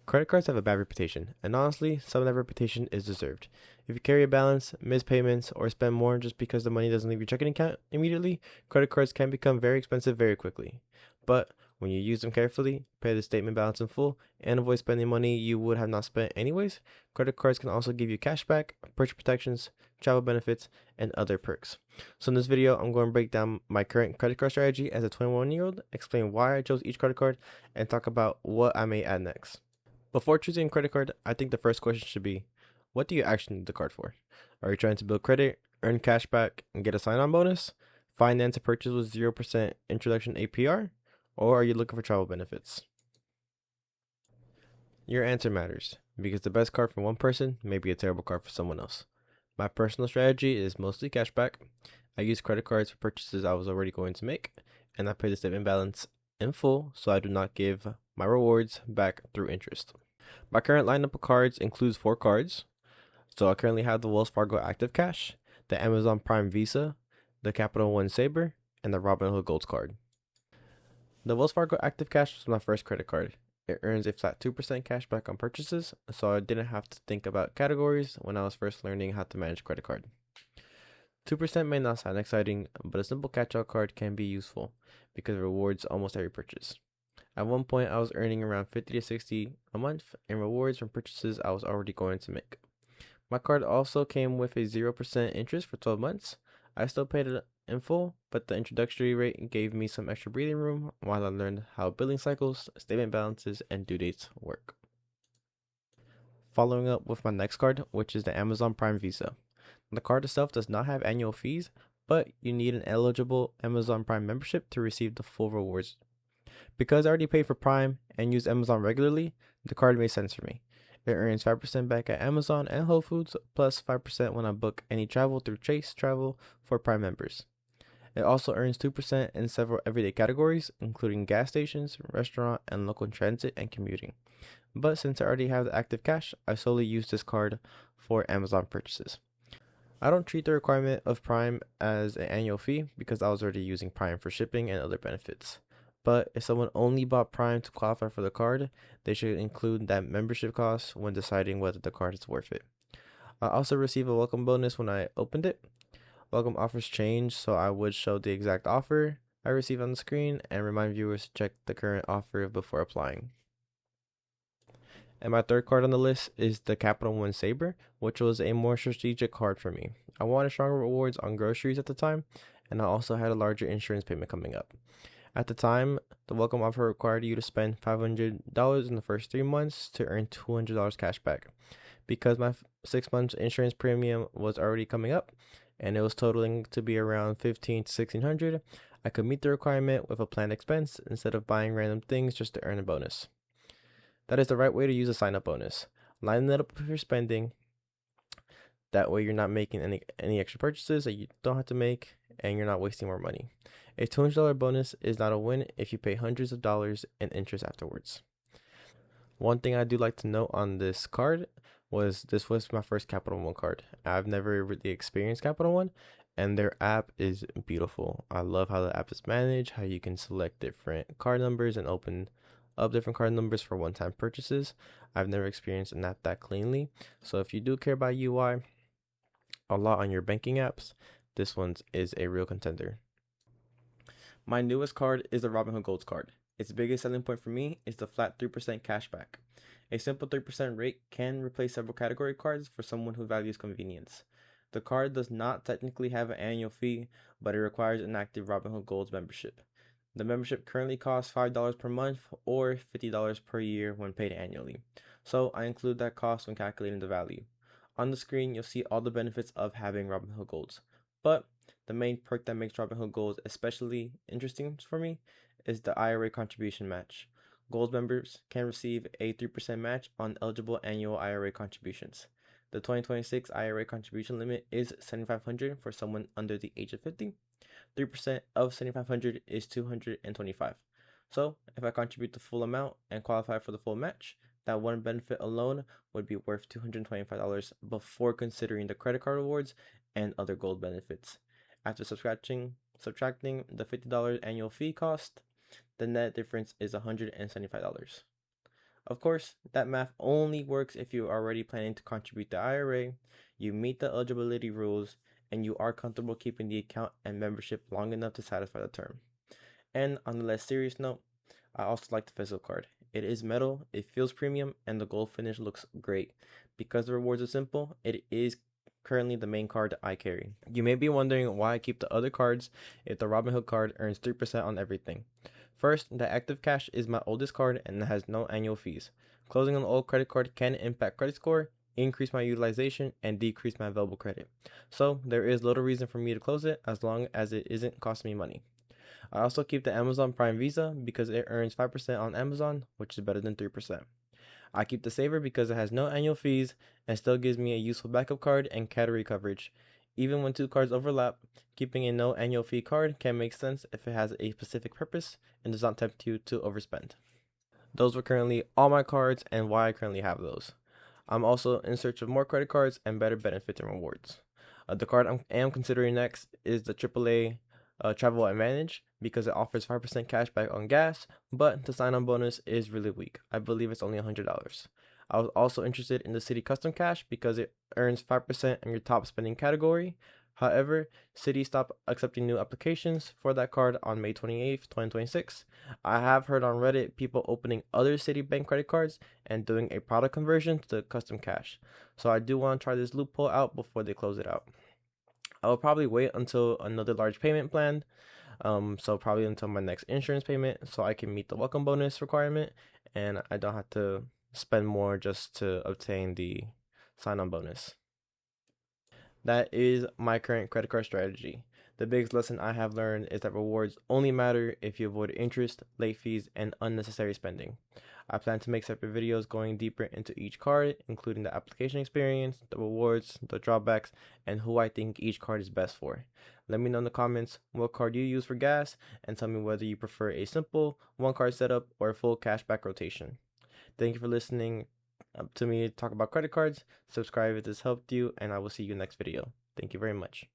Credit cards have a bad reputation, and honestly, some of that reputation is deserved. If you carry a balance, miss payments, or spend more just because the money doesn't leave your checking account immediately, credit cards can become very expensive very quickly. But when you use them carefully, pay the statement balance in full, and avoid spending money you would have not spent anyways, credit cards can also give you cashback, purchase protections, travel benefits, and other perks. So in this video, I'm going to break down my current credit card strategy as a 21-year-old, explain why I chose each credit card, and talk about what I may add next. Before choosing a credit card, I think the first question should be, what do you actually need the card for? Are you trying to build credit, earn cash back, and get a sign-on bonus? Finance a purchase with 0% introduction APR? Or are you looking for travel benefits? Your answer matters, because the best card for one person may be a terrible card for someone else. My personal strategy is mostly cashback. I use credit cards for purchases I was already going to make, and I pay the statement balance in full so I do not give my rewards back through interest. My current lineup of cards includes 4 cards. So I currently have the Wells Fargo Active Cash, the Amazon Prime Visa, the Capital One Sabre, and the Robinhood Gold card. The Wells Fargo Active Cash was my first credit card. It earns a flat 2% cash back on purchases, so I didn't have to think about categories when I was first learning how to manage credit card. 2% may not sound exciting, but a simple catch-all card can be useful because it rewards almost every purchase. At one point, I was earning around 50 to 60 a month in rewards from purchases I was already going to make. My card also came with a 0% interest for 12 months. I still paid it in full, but the introductory rate gave me some extra breathing room while I learned how billing cycles, statement balances, and due dates work. Following up with my next card, which is the Amazon Prime Visa. The card itself does not have annual fees, but you need an eligible Amazon Prime membership to receive the full rewards. Because I already paid for Prime and use Amazon regularly, the card made sense for me. It earns 5% back at Amazon and Whole Foods, plus 5% when I book any travel through Chase Travel for Prime members. It also earns 2% in several everyday categories, including gas stations, restaurant, and local transit and commuting. But since I already have the active cash, I solely use this card for Amazon purchases. I don't treat the requirement of Prime as an annual fee because I was already using Prime for shipping and other benefits. But if someone only bought Prime to qualify for the card, they should include that membership cost when deciding whether the card is worth it. I also received a welcome bonus when I opened it. Welcome offers change, so I would show the exact offer I received on the screen and remind viewers to check the current offer before applying. And my third card on the list is the Capital One Sabre, which was a more strategic card for me. I wanted stronger rewards on groceries at the time, and I also had a larger insurance payment coming up. At the time, the welcome offer required you to spend $500 in the first 3 months to earn $200 cash back. Because my 6 months insurance premium was already coming up and it was totaling to be around $1,500 to $1,600, I could meet the requirement with a planned expense instead of buying random things just to earn a bonus. That is the right way to use a sign-up bonus. Line it up with your spending. That way you're not making any extra purchases that you don't have to make and you're not wasting more money. A $200 bonus is not a win if you pay hundreds of dollars in interest afterwards. One thing I do like to note on this card was this was my first Capital One card. I've never really experienced Capital One, and their app is beautiful. I love how the app is managed, how you can select different card numbers and open up different card numbers for one-time purchases. I've never experienced an app that cleanly. So if you do care about UI a lot on your banking apps, this one is a real contender. My newest card is the Robinhood Gold card. Its biggest selling point for me is the flat 3% cashback. A simple 3% rate can replace several category cards for someone who values convenience. The card does not technically have an annual fee, but it requires an active Robinhood Gold membership. The membership currently costs $5 per month or $50 per year when paid annually, so I include that cost when calculating the value. On the screen, you'll see all the benefits of having Robinhood Golds, but the main perk that makes Robinhood Gold especially interesting for me is the IRA contribution match. Gold members can receive a 3% match on eligible annual IRA contributions. The 2026 IRA contribution limit is $7,500 for someone under the age of 50. 3% of $7,500 is $225. So if I contribute the full amount and qualify for the full match, that one benefit alone would be worth $225 before considering the credit card rewards and other gold benefits. After subtracting the $50 annual fee cost, the net difference is $175. Of course, that math only works if you're already planning to contribute to IRA, you meet the eligibility rules, and you are comfortable keeping the account and membership long enough to satisfy the term. And on a less serious note, I also like the physical card. It is metal, it feels premium, and the gold finish looks great. Because the rewards are simple, it is currently the main card I carry. You may be wondering why I keep the other cards if the Robinhood card earns 3% on everything. First, the Active Cash is my oldest card and it has no annual fees. Closing an old credit card can impact credit score, increase my utilization, and decrease my available credit. So, there is little reason for me to close it as long as it isn't costing me money. I also keep the Amazon Prime Visa because it earns 5% on Amazon, which is better than 3%. I keep the Saver because it has no annual fees and still gives me a useful backup card and category coverage. Even when two cards overlap, keeping a no annual fee card can make sense if it has a specific purpose and does not tempt you to overspend. Those were currently all my cards and why I currently have those. I'm also in search of more credit cards and better benefits and rewards. The card I am considering next is the AAA Travel Advantage because it offers 5% cash back on gas, but the sign-on bonus is really weak. I believe it's only $100. I was also interested in the Citi Custom Cash because it earns 5% in your top spending category. However, Citi stopped accepting new applications for that card on May 28th, 2026. I have heard on Reddit people opening other Citibank credit cards and doing a product conversion to Custom Cash. So I do want to try this loophole out before they close it out. I will probably wait until another large payment plan, so probably until my next insurance payment, so I can meet the welcome bonus requirement, and I don't have to spend more just to obtain the sign-on bonus. That is my current credit card strategy. The biggest lesson I have learned is that rewards only matter if you avoid interest, late fees, and unnecessary spending. I plan to make separate videos going deeper into each card, including the application experience, the rewards, the drawbacks, and who I think each card is best for. Let me know in the comments what card you use for gas, and tell me whether you prefer a simple one card setup or a full cashback rotation. Thank you for listening to me talk about credit cards. Subscribe if this helped you, and I will see you next video. Thank you very much.